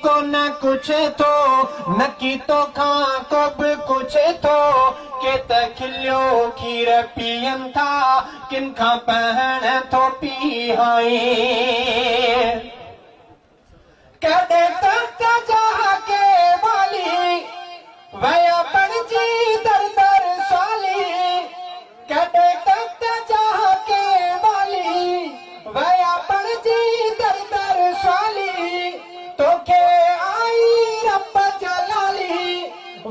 को न कुछ तो न की तो खां को बि कुछ तो के त खिलियो खीर पियनि था किन खां पहण थो पीहाई कॾहिं तख्त जा के वाली वया पणजी दर दर साली कॾहिं तख्त जा के वाली वया पणजी दर दर साली तोखे आई रब जलाली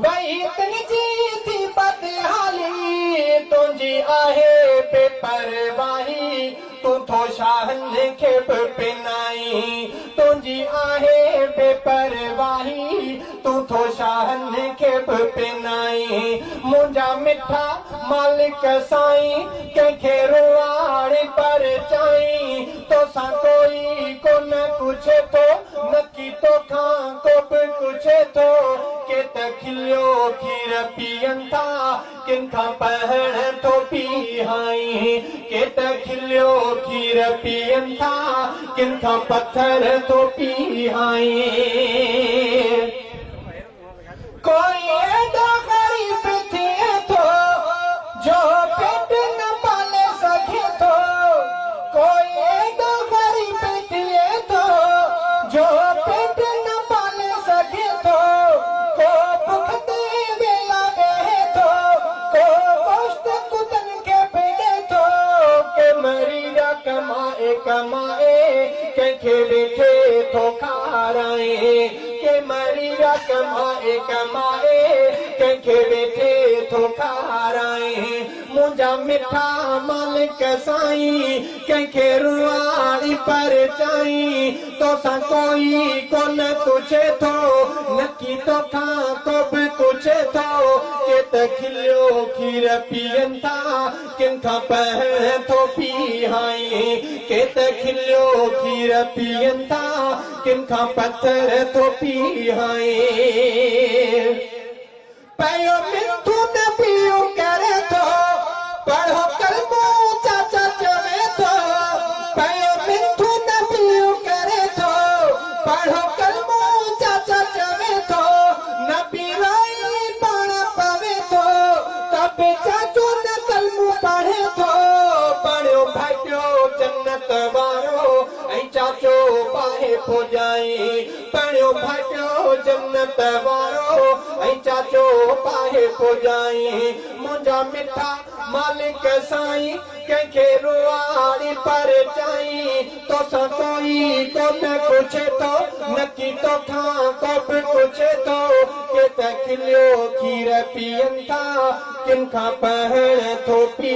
वही तुंहिंजी थी बदहाली तुंहिंजी आहे बेपरवाही तूं थो शाहनि खे बि पिनाई तुंहिंजी आहे बेपरवाही तूं थो शाहनि खे बि पिनाई मुंहिंजा मिठा मालिक साईं कंहिंखे रुआणी पर चाई तोसां कोई कोन कुछ तो न की तो खां को बि कुछ तो के त खिलियो खीर पियनि था किन खां पहण थो पीहाई के त खिलियो खीर पियनि था किन खां पत्थर थो पीहाई कोई एॾो ग़रीब थिए थो जो पेट न पाले सघे थो कोई एॾो ग़रीब थिए थो जो पेट न पाले सघे थो को भुख ते वेला वेहे थो को गोश्त कुतनि खे भिड़े थो के मरीज़ कमाए कमाए कंहिंखे वेठे थो खाराए के मरीज़ कमाए कमाए कंहिंखे वेठे थो खाराए मुंहिंजा मिठा मालिक साईं कंहिंखे रुआणी पर चाई तोसां कोई कोन कुछ थो न की तोखां को बि कुछ थो के त खिलियो खीर पियनि था किन खां पहण थो पीहाई के त खिलियो खीर पियनि था किन खां पत्थर थो पीहाई पयो मिठो न पियो करे थो पढ़ो कलमो चाचा चवे थो पयो मिठो न पियो करे थो पढ़ो कलमो चाचा चवे थो न पीवाई पाण पवे थो तब चाचो न कलमो पढ़े थो पढ़ियो भाटियो जन्नत वारो ऐं चाचो पाए पुॼाई पढ़ियो भाटियो जन्नत वारो ऐं चाचो पाए पुॼाई मुंहिंजा मिठा मालिक साईं कंहिंखे रुआणी पर चाई तोसां कोई कोन कुछ थो न की तोखां को बि कुछ थो के त खिलियो खीर पियनि था किन खां पहण थो पी